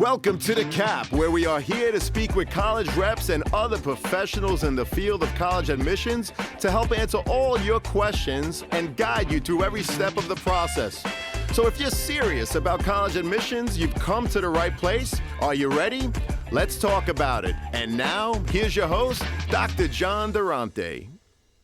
Welcome to The Cap, where we are here to speak with college reps and other professionals in the field of college admissions to help answer all your questions and guide you through every step of the process. So if you're serious about college admissions, you've come to the right place. Are you ready? Let's talk about it. And now, here's your host, Dr. John Durante.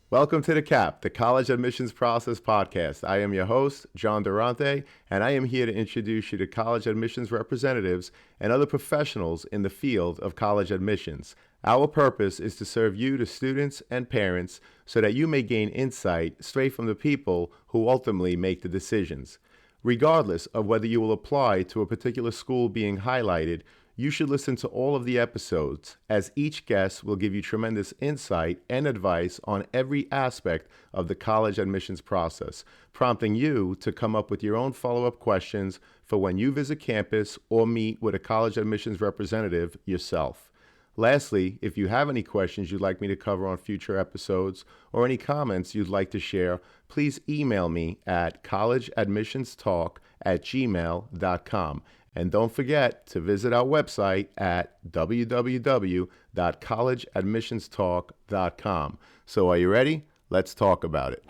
Welcome to The Cap, the College Admissions Process Podcast. I am your host, John Durante, and I am here to introduce you to college admissions representatives and other professionals in the field of college admissions. Our purpose is to serve you, the students and parents, so that you may gain insight straight from the people who ultimately make the decisions. Regardless of whether you will apply to a particular school being highlighted, you should listen to all of the episodes, as each guest will give you tremendous insight and advice on every aspect of the college admissions process, prompting you to come up with your own follow-up questions for when you visit campus or meet with a college admissions representative yourself. Lastly, if you have any questions you'd like me to cover on future episodes or any comments you'd like to share, please email me at collegeadmissionstalk@gmail.com. And don't forget to visit our website at www.collegeadmissionstalk.com. So are you ready? Let's talk about it.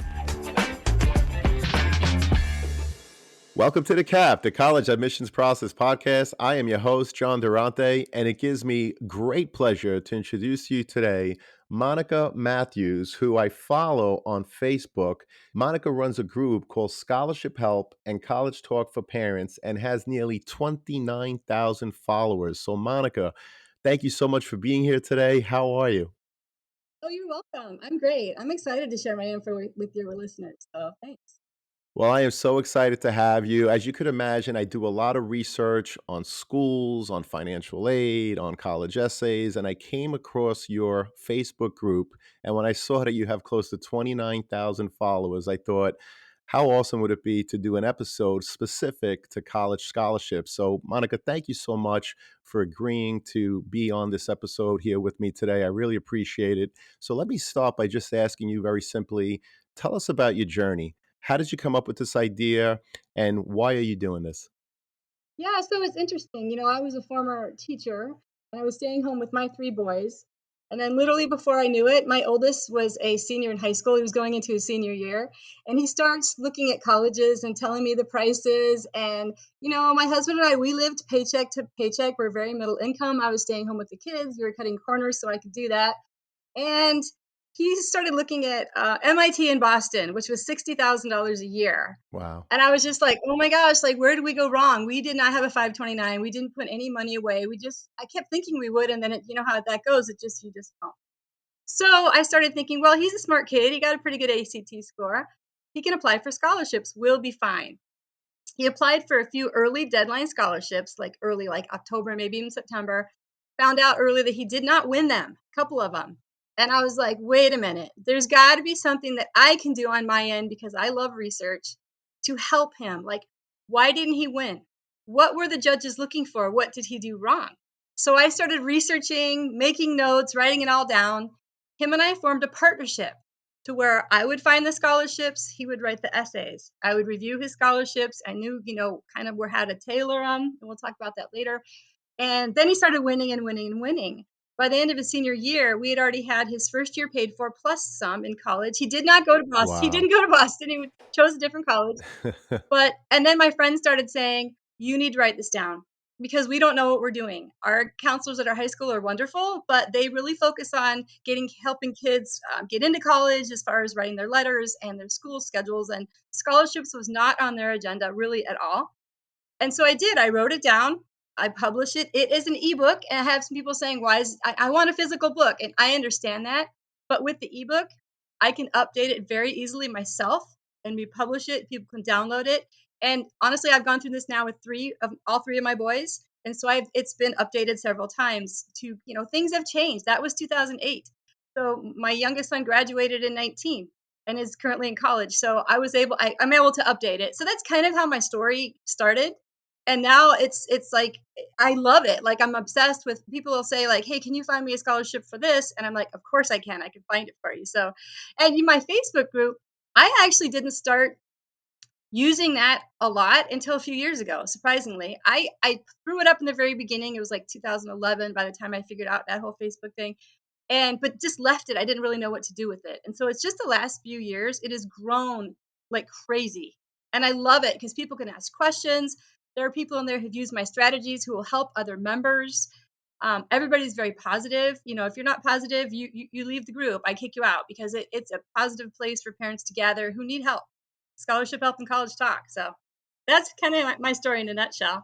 Welcome to The Cap, the College Admissions Process Podcast. I am your host, John Durante, and it gives me great pleasure to introduce you today Monica Matthews, who I follow on Facebook. Monica runs a group called Scholarship Help and College Talk for Parents and has nearly 29,000 followers. So Monica, thank you so much for being here today. How are you? Oh, you're welcome. I'm great. I'm excited to share my info with your listeners. So thanks. Well, I am so excited to have you. As you could imagine, I do a lot of research on schools, on financial aid, on college essays, and I came across your Facebook group. And when I saw that you have close to 29,000 followers, I thought, how awesome would it be to do an episode specific to college scholarships? So, Monica, thank you so much for agreeing to be on this episode here with me today. I really appreciate it. So, let me start by just asking you very simply, tell us about your journey. How did you come up with this idea, and why are you doing this? Yeah, so it's interesting. I was a former teacher and I was staying home with my three boys. And then, literally, before I knew it, my oldest was a senior in high school. He was going into his senior year. And he starts looking at colleges and telling me the prices. And, my husband and I, we lived paycheck to paycheck. We're very middle income. I was staying home with the kids. We were cutting corners so I could do that. And he started looking at MIT in Boston, which was $60,000 a year. Wow. And I was just like, oh my gosh, like, where did we go wrong? We did not have a 529. We didn't put any money away. I kept thinking we would. And then, you know how that goes. You just don't. So I started thinking, well, he's a smart kid. He got a pretty good ACT score. He can apply for scholarships. We'll be fine. He applied for a few early deadline scholarships, like early, like October, maybe even September. Found out early that he did not win them, a couple of them. And I was like, wait a minute, there's got to be something that I can do on my end because I love research to help him. Like, why didn't he win? What were the judges looking for? What did he do wrong? So I started researching, making notes, writing it all down. Him and I formed a partnership to where I would find the scholarships, he would write the essays. I would review his scholarships. I knew, kind of where how to tailor them, and we'll talk about that later. And then he started winning and winning and winning. By the end of his senior year, we had already had his first year paid for plus some in college. He did not go to Boston. He Wow. didn't go to Boston. He chose a different college. And then my friends started saying, you need to write this down because we don't know what we're doing. Our counselors at our high school are wonderful, but they really focus on helping kids get into college as far as writing their letters and their school schedules. And scholarships was not on their agenda really at all. And so I did. I wrote it down. I published it. It is an ebook. And I have some people saying, why is I want a physical book? And I understand that. But with the ebook, I can update it very easily myself and republish it. People can download it. And honestly, I've gone through this now with all three of my boys. And so it's been updated several times to, things have changed. That was 2008. So my youngest son graduated in 19 and is currently in college. So I'm able to update it. So that's kind of how my story started. And now it's like I love it. Like, I'm obsessed with people will say, like, hey, can you find me a scholarship for this? And I'm like, of course I can. I can find it for you. So, and in my Facebook group, I actually didn't start using that a lot until a few years ago, surprisingly. I threw it up in the very beginning. It was like 2011 by the time I figured out that whole Facebook thing. And but just left it. I didn't really know what to do with it. And so it's just the last few years it has grown like crazy. And I love it because people can ask questions. There are people in there who've used my strategies who will help other members. Everybody's very positive. You know, if you're not positive, you leave the group. I kick you out because it's a positive place for parents to gather who need help. Scholarship help and college talk. So that's kind of my story in a nutshell.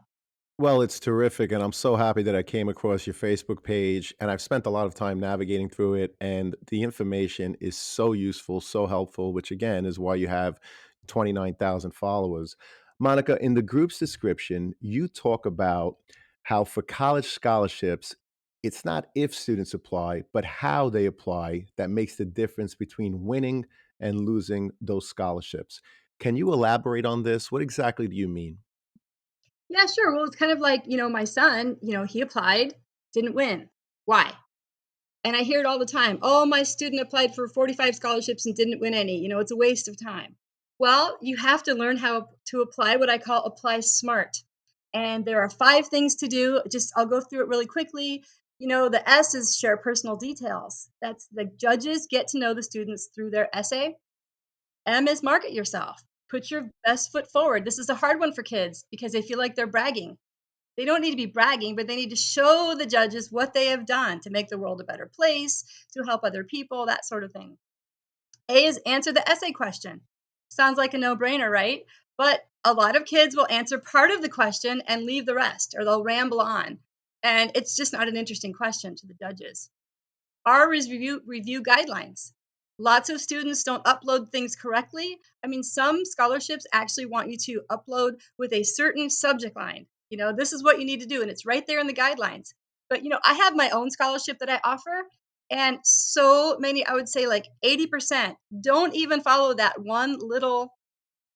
Well, it's terrific, and I'm so happy that I came across your Facebook page, and I've spent a lot of time navigating through it, and the information is so useful, so helpful, which again is why you have 29,000 followers. Monica, in the group's description, you talk about how for college scholarships, it's not if students apply, but how they apply that makes the difference between winning and losing those scholarships. Can you elaborate on this? What exactly do you mean? Yeah, sure. Well, it's kind of like, my son, he applied, didn't win. Why? And I hear it all the time. Oh, my student applied for 45 scholarships and didn't win any. It's a waste of time. Well, you have to learn how to apply what I call apply smart. And there are 5 things to do. Just I'll go through it really quickly. The S is share personal details. That's the judges get to know the students through their essay. M is market yourself. Put your best foot forward. This is a hard one for kids because they feel like they're bragging. They don't need to be bragging, but they need to show the judges what they have done to make the world a better place, to help other people, that sort of thing. A is answer the essay question. Sounds like a no brainer, right? But a lot of kids will answer part of the question and leave the rest, or they'll ramble on. And it's just not an interesting question to the judges. R is review guidelines. Lots of students don't upload things correctly. I mean, some scholarships actually want you to upload with a certain subject line. This is what you need to do, and it's right there in the guidelines. But I have my own scholarship that I offer, and so many, I would say like 80%, don't even follow that one little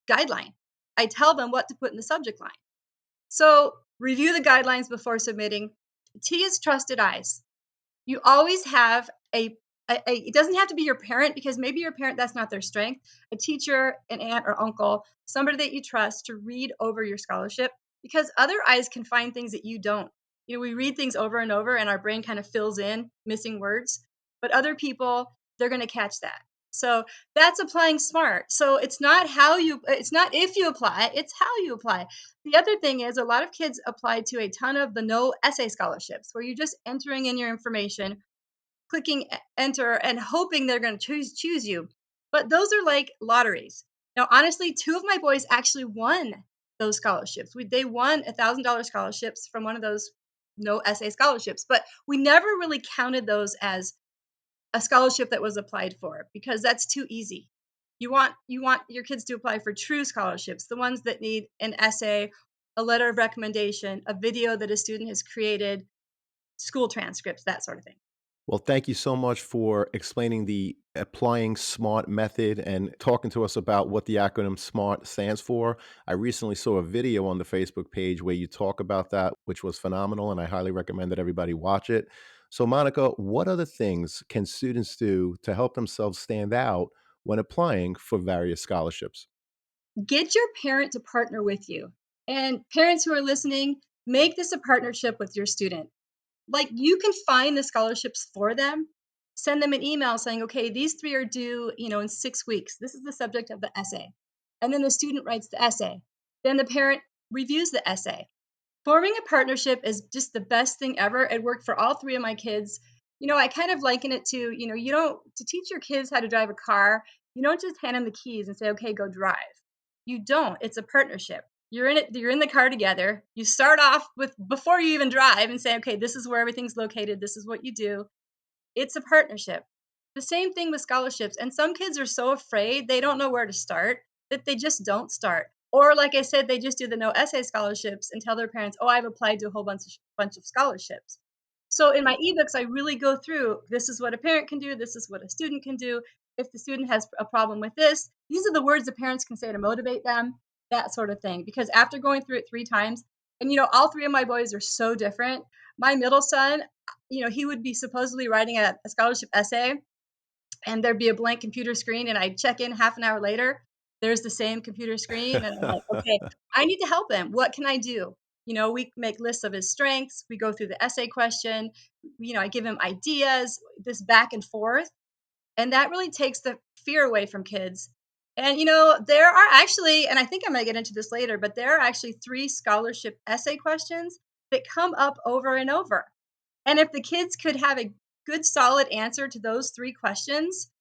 guideline. I tell them what to put in the subject line. So review the guidelines before submitting. T is trusted eyes. You always have it doesn't have to be your parent because maybe your parent, that's not their strength. A teacher, an aunt or uncle, somebody that you trust to read over your scholarship because other eyes can find things that you don't. We read things over and over and our brain kind of fills in missing words, but other people, they're going to catch that. So that's applying smart. So it's not if you apply, it's how you apply. The other thing is a lot of kids apply to a ton of the no essay scholarships where you're just entering in your information, clicking enter and hoping they're going to choose you. But those are like lotteries. Now, honestly, 2 of my boys actually won those scholarships. They won $1,000 scholarships from one of those no essay scholarships, but we never really counted those as a scholarship that was applied for because that's too easy. You want your kids to apply for true scholarships, the ones that need an essay, a letter of recommendation, a video that a student has created, school transcripts, that sort of thing. Well, thank you so much for explaining the applying SMART method and talking to us about what the acronym SMART stands for. I recently saw a video on the Facebook page where you talk about that, which was phenomenal, and I highly recommend that everybody watch it. So, Monica, what other things can students do to help themselves stand out when applying for various scholarships? Get your parent to partner with you. And parents who are listening, make this a partnership with your student. Like you can find the scholarships for them, send them an email saying, okay, these 3 are due, in 6 weeks. This is the subject of the essay. And then the student writes the essay. Then the parent reviews the essay. Forming a partnership is just the best thing ever. It worked for all 3 of my kids. I kind of liken it to, you don't to teach your kids how to drive a car, you don't just hand them the keys and say, okay, go drive. You don't. It's a partnership. You're in the car together. You start off with before you even drive and say, okay, this is where everything's located. This is what you do. It's a partnership. The same thing with scholarships. And some kids are so afraid they don't know where to start that they just don't start. Or like I said, they just do the no essay scholarships and tell their parents, "Oh, I've applied to a whole bunch of scholarships." So in my ebooks, I really go through this is what a parent can do, this is what a student can do. If the student has a problem with this, these are the words the parents can say to motivate them, that sort of thing. Because after going through it 3 times, and all 3 of my boys are so different. My middle son, he would be supposedly writing a scholarship essay, and there'd be a blank computer screen, and I'd check in half an hour later. there's the same computer screen, and I'm like, okay, I need to help him. What can I do? We make lists of his strengths. We go through the essay question. I give him ideas, this back and forth. And that really takes the fear away from kids. And, there are actually, and I think I might get into this later, but there are actually three scholarship essay questions that come up over and over. And if the kids could have a good, solid answer to those three questions,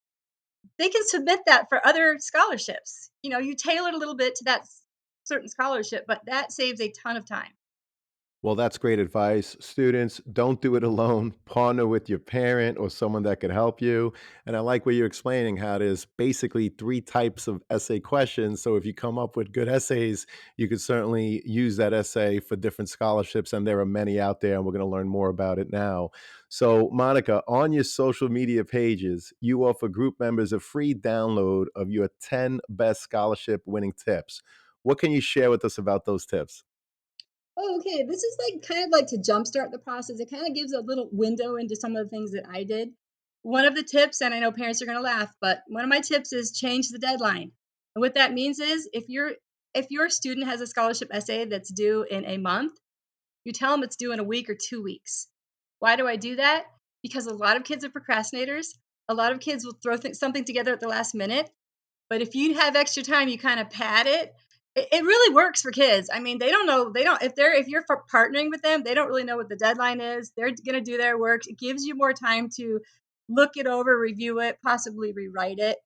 they can submit that for other scholarships. You tailor it a little bit to that certain scholarship, but that saves a ton of time. Well, that's great advice. Students, don't do it alone. Partner with your parent or someone that could help you. And I like what you're explaining how there's basically three types of essay questions. So if you come up with good essays, you could certainly use that essay for different scholarships. And there are many out there, and we're going to learn more about it now. So, Monica, on your social media pages, you offer group members a free download of your 10 best scholarship winning tips. What can you share with us about those tips? Oh, okay. This is like kind of like to jumpstart the process. It kind of gives a little window into some of the things that I did. One of the tips, and I know parents are going to laugh, but one of my tips is change the deadline. And what that means is if your student has a scholarship essay that's due in a month, you tell them it's due in a week or 2 weeks. Why do I do that? Because a lot of kids are procrastinators. A lot of kids will throw something together at the last minute, but if you have extra time, you kind of pad it. It really works for kids. I mean, they don't know, if you're partnering with them, they don't really know what the deadline is. They're going to do their work. It gives you more time to look it over, review it, possibly rewrite it.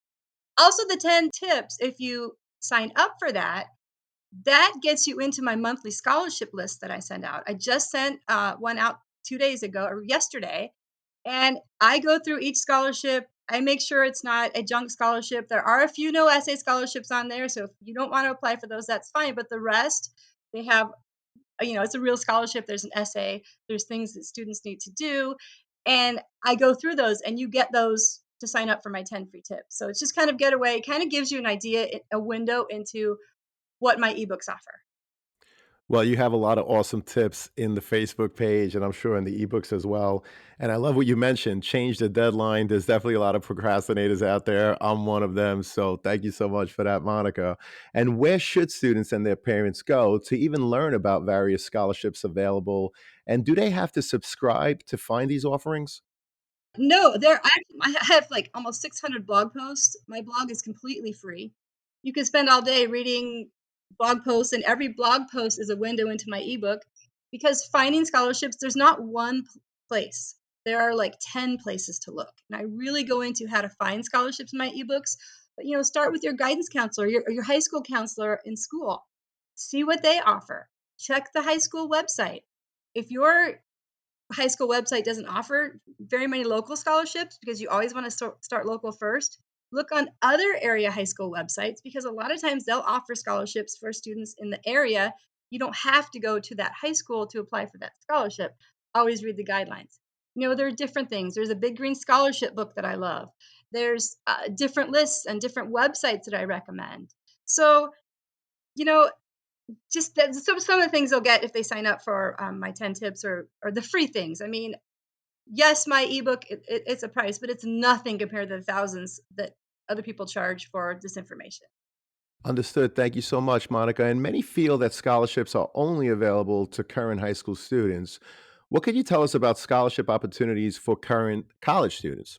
Also, the 10 tips, if you sign up for that, that gets you into my monthly scholarship list that I send out. I just sent one out 2 days ago or yesterday, and I go through each scholarship. I make sure it's not a junk scholarship. There are a few no essay scholarships on there. So if you don't want to apply for those, that's fine. But the rest, they have, it's a real scholarship. There's an essay, there's things that students need to do. And I go through those, and you get those to sign up for my 10 free tips. So it's just kind of getaway, kind of gives you an idea, a window into what my ebooks offer. Well, you have a lot of awesome tips in the Facebook page, and I'm sure in the ebooks as well. And I love what you mentioned, change the deadline. There's definitely a lot of procrastinators out there. I'm one of them. So thank you so much for that, Monica. And where should students and their parents go to even learn about various scholarships available? And do they have to subscribe to find these offerings? No, I have, like, almost 600 blog posts. My blog is completely free. You can spend all day reading blog posts, and every blog post is a window into my ebook, because finding scholarships, there's not one place. There are, like, 10 places to look, and I really go into how to find scholarships in my ebooks. But, start with your guidance counselor, your high school counselor in school. See what they offer. Check the high school website. If your high school website doesn't offer very many local scholarships, because you always want to start local first. Look on other area high school websites, because a lot of times they'll offer scholarships for students in the area. You don't have to go to that high school to apply for that scholarship. Always read the guidelines. There are different things. There's a Big Green Scholarship book that I love. There's different lists and different websites that I recommend. So, you know, just that, some of the things they'll get if they sign up for my 10 tips, or the free things. I mean, yes, my ebook, it's a price, but it's nothing compared to the thousands that other people charge for this information. Understood. Thank you so much, Monica. And many feel that scholarships are only available to current high school students. What can you tell us about scholarship opportunities for current college students?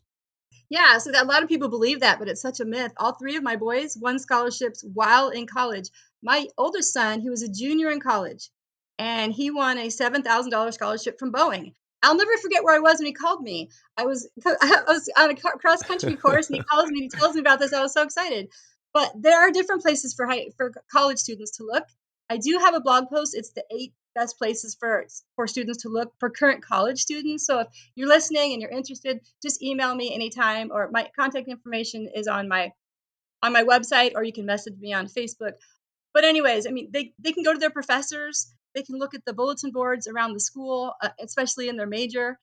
Yeah, so that a lot of people believe that, but it's such a myth. All three of my boys won scholarships while in college. My oldest son, he was a junior in college, and he won a $7,000 scholarship from Boeing. I'll never forget where I was when he called me. I was on a cross country course, and he calls me and he tells me about this. I was so excited. But there are different places for college students to look. I do have a blog post. It's the 8 best places for students to look for current college students. So if you're listening and you're interested, just email me anytime, or my contact information is on my website, or you can message me on Facebook. But anyways, I mean, they can go to their professors. They can look at the bulletin boards around the school, especially in their major.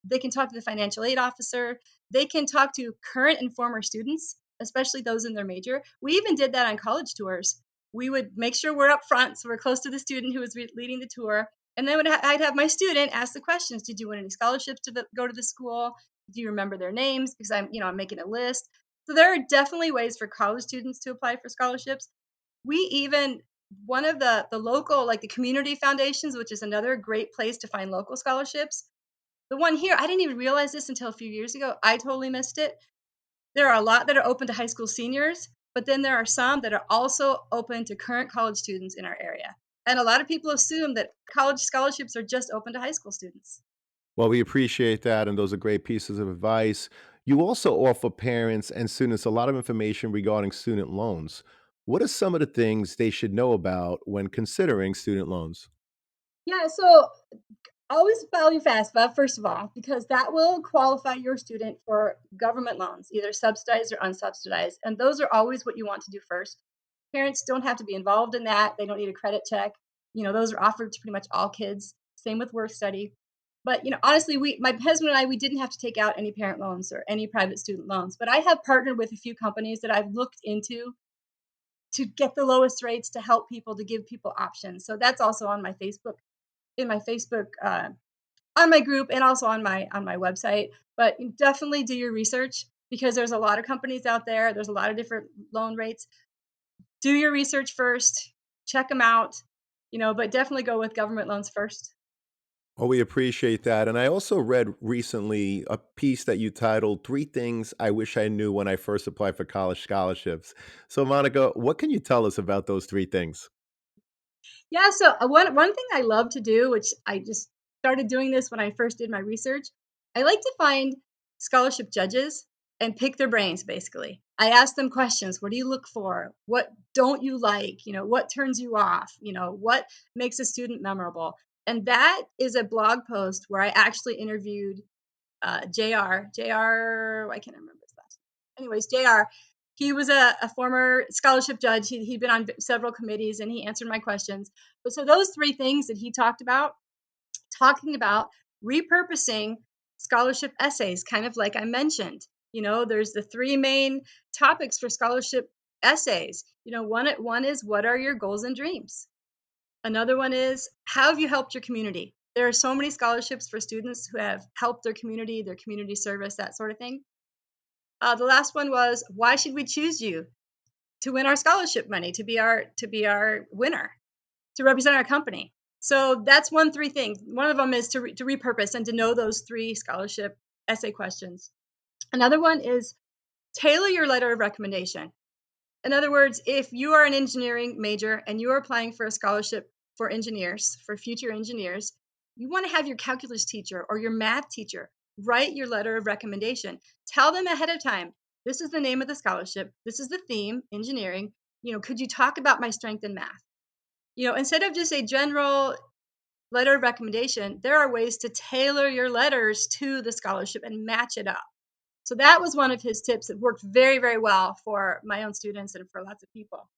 They can talk to the financial aid officer. They can talk to current and former students, especially those in their major. We even did that on college tours. We would make sure we're up front, so we're close to the student who was leading the tour. And then I'd have my student ask the questions: Did you win any scholarships to go to the school? Do you remember their names? Because I'm making a list. So there are definitely ways for college students to apply for scholarships. We even one of the local, like the community foundations, which is another great place to find local scholarships. The one here, I didn't even realize this until a few years ago. I totally missed it. There are a lot that are open to high school seniors, but then there are some that are also open to current college students in our area. And a lot of people assume that college scholarships are just open to high school students. Well, we appreciate that, and those are great pieces of advice. You also offer parents and students a lot of information regarding student loans. What are some of the things they should know about when considering student loans? Yeah, so always value FAFSA, first of all, because that will qualify your student for government loans, either subsidized or unsubsidized. And those are always what you want to do first. Parents don't have to be involved in that. They don't need a credit check. Those are offered to pretty much all kids. Same with work study. But honestly, my husband and I, we didn't have to take out any parent loans or any private student loans. But I have partnered with a few companies that I've looked into to get the lowest rates to help people, to give people options. So that's also on my Facebook, in my Facebook on my group, and also on my website. But definitely do your research, because there's a lot of companies out there. There's a lot of different loan rates. Do your research first, check them out, but definitely go with government loans first. Well, we appreciate that. And I also read recently a piece that you titled Three Things I Wish I Knew When I First Applied for College Scholarships. So, Monica, what can you tell us about those three things? Yeah, so one thing I love to do, which I just started doing this when I first did my research, I like to find scholarship judges and pick their brains basically. I ask them questions. What do you look for? What don't you like? What turns you off? What makes a student memorable? And that is a blog post where I actually interviewed JR, I can't remember his last name. Anyways, JR, he was a former scholarship judge. He'd been on several committees and he answered my questions. But so those three things that he talked about, talking about repurposing scholarship essays, kind of like I mentioned. There's the three main topics for scholarship essays. One is, what are your goals and dreams? Another one is, how have you helped your community? There are so many scholarships for students who have helped their community service, that sort of thing. The last one was, why should we choose you to win our scholarship money, to be our winner, to represent our company? So that's three things. One of them is to repurpose and to know those three scholarship essay questions. Another one is, tailor your letter of recommendation. In other words, if you are an engineering major and you are applying for a scholarship for engineers, for future engineers, you want to have your calculus teacher or your math teacher write your letter of recommendation. Tell them ahead of time, this is the name of the scholarship, this is the theme, engineering. Could you talk about my strength in math? Instead of just a general letter of recommendation, there are ways to tailor your letters to the scholarship and match it up. So that was one of his tips that worked very, very well for my own students and for lots of people.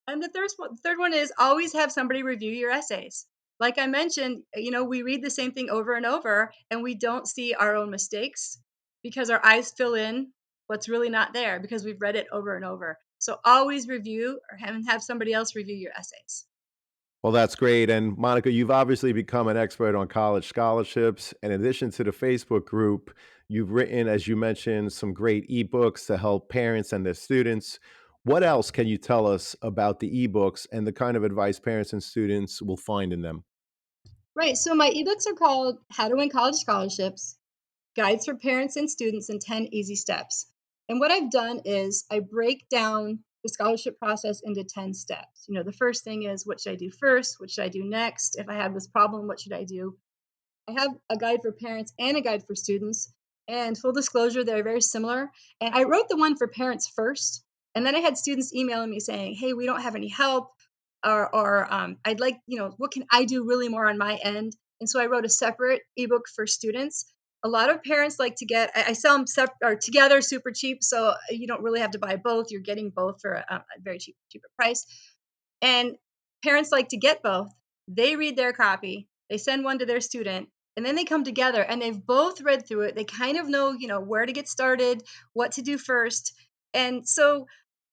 And the third one is, always have somebody review your essays. Like I mentioned, we read the same thing over and over and we don't see our own mistakes because our eyes fill in what's really not there because we've read it over and over. So always review, or have somebody else review your essays. Well, that's great. And Monica, you've obviously become an expert on college scholarships. In addition to the Facebook group, you've written, as you mentioned, some great ebooks to help parents and their students. What else can you tell us about the ebooks and the kind of advice parents and students will find in them? Right. So my ebooks are called How to Win College Scholarships, Guides for Parents and Students in 10 Easy Steps. And what I've done is I break down the scholarship process into 10 steps. The first thing is, what should I do first? What should I do next? If I have this problem, what should I do? I have a guide for parents and a guide for students. And full disclosure, they're very similar. And I wrote the one for parents first. And then I had students emailing me saying, hey, we don't have any help. Or I'd like, what can I do really more on my end? And so I wrote a separate ebook for students. A lot of parents like to get, I sell them or together super cheap. So you don't really have to buy both. You're getting both for a very cheaper price. And parents like to get both. They read their copy, they send one to their student, and then they come together and they've both read through it. They kind of know, where to get started, what to do first. And so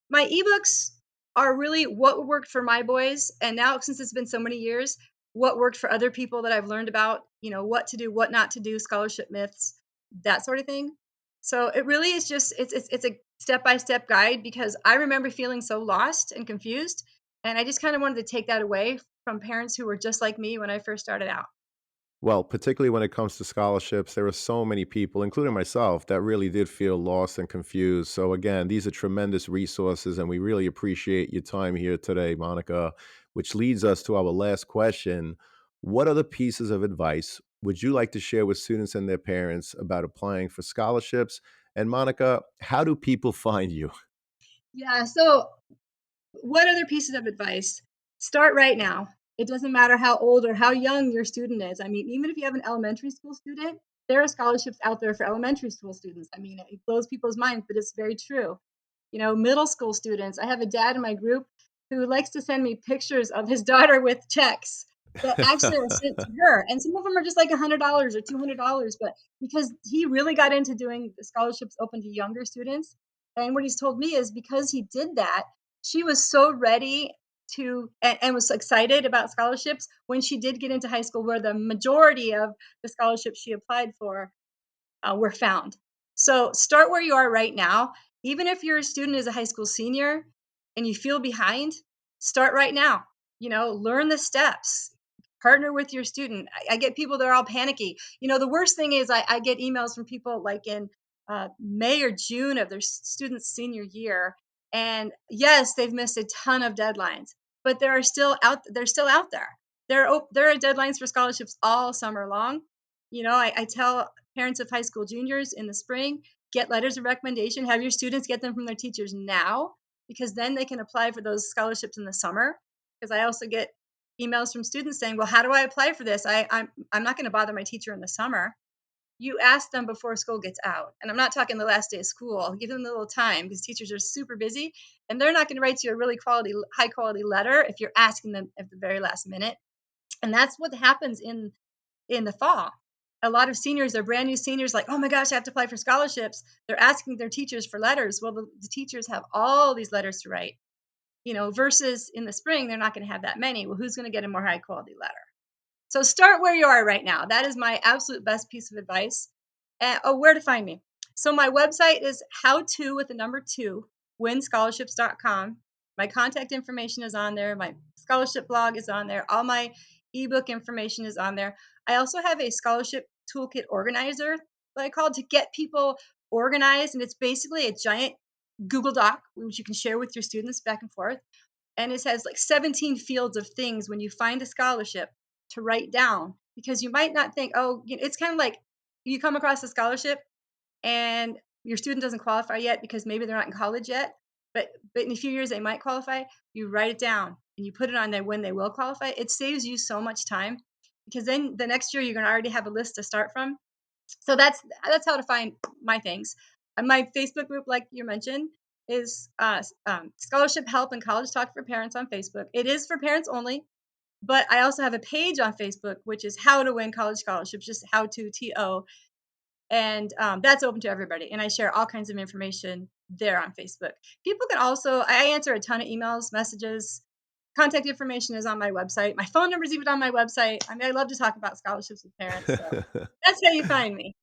my ebooks are really what worked for my boys. And now, since it's been so many years, what worked for other people that I've learned about, what to do, what not to do, scholarship myths, that sort of thing. So it really is just, it's a step-by-step guide because I remember feeling so lost and confused. And I just kind of wanted to take that away from parents who were just like me when I first started out. Well, particularly when it comes to scholarships, there are so many people, including myself, that really did feel lost and confused. So, again, these are tremendous resources, and we really appreciate your time here today, Monica, which leads us to our last question. What other pieces of advice would you like to share with students and their parents about applying for scholarships? And, Monica, how do people find you? Yeah, so what other pieces of advice? Start right now. It doesn't matter how old or how young your student is. I mean, even if you have an elementary school student, there are scholarships out there for elementary school students. I mean, it blows people's minds, but it's very true. Middle school students. I have a dad in my group who likes to send me pictures of his daughter with checks that actually are sent to her. And some of them are just like $100 or $200, but because he really got into doing the scholarships open to younger students. And what he's told me is because he did that, she was so ready and was excited about scholarships when she did get into high school, where the majority of the scholarships she applied for were found. So start where you are right now. Even if your student is a high school senior and you feel behind, start right now. Learn the steps. Partner with your student. I get people that are all panicky. The worst thing is I get emails from people like in May or June of their student's senior year, and yes, they've missed a ton of deadlines, but they're still out. They're still out there. There are deadlines for scholarships all summer long. I tell parents of high school juniors in the spring, get letters of recommendation, have your students get them from their teachers now, because then they can apply for those scholarships in the summer. Because I also get emails from students saying, well, how do I apply for this? I'm not going to bother my teacher in the summer. You ask them before school gets out. And I'm not talking the last day of school. Give them a little time because teachers are super busy and they're not going to write you a really high quality letter if you're asking them at the very last minute. And that's what happens in the fall. A lot of seniors are brand new seniors, like, oh my gosh, I have to apply for scholarships. They're asking their teachers for letters. Well, the teachers have all these letters to write, versus in the spring, they're not going to have that many. Well, who's going to get a more high quality letter? So start where you are right now. That is my absolute best piece of advice. Where to find me. So my website is how-to with the number 2, winscholarships.com. My contact information is on there. My scholarship blog is on there. All my ebook information is on there. I also have a scholarship toolkit organizer that I call to get people organized. And it's basically a giant Google Doc, which you can share with your students back and forth. And it has like 17 fields of things when you find a scholarship to write down, because you might not think, it's kind of like you come across a scholarship and your student doesn't qualify yet because maybe they're not in college yet, but in a few years they might qualify. You write it down and you put it on there when they will qualify. It saves you so much time because then the next year you're going to already have a list to start from. So that's how to find my things. And my Facebook group, like you mentioned, is Scholarship Help and College Talk for Parents on Facebook. It is for parents only, but I also have a page on Facebook, which is How to Win College Scholarships, just how to TO. And that's open to everybody. And I share all kinds of information there on Facebook. People can also, I answer a ton of emails, messages. Contact information is on my website. My phone number is even on my website. I mean, I love to talk about scholarships with parents. So that's how you find me.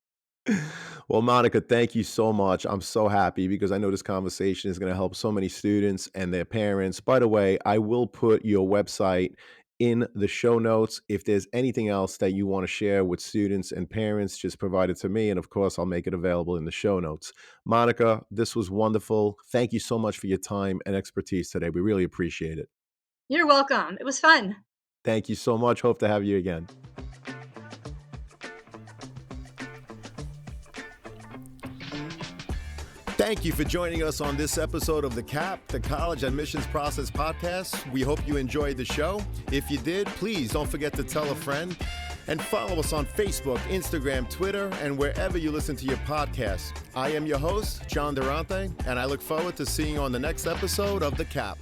Well, Monica, thank you so much. I'm so happy because I know this conversation is going to help so many students and their parents. By the way, I will put your website in the show notes. If there's anything else that you want to share with students and parents, just provide it to me. And of course, I'll make it available in the show notes. Monica, this was wonderful. Thank you so much for your time and expertise today. We really appreciate it. You're welcome. It was fun. Thank you so much. Hope to have you again. Thank you for joining us on this episode of the CAP, the College Admissions Process Podcast. We hope you enjoyed the show. If you did, please don't forget to tell a friend and follow us on Facebook, Instagram, Twitter, and wherever you listen to your podcasts. I am your host, John Durante, and I look forward to seeing you on the next episode of the CAP.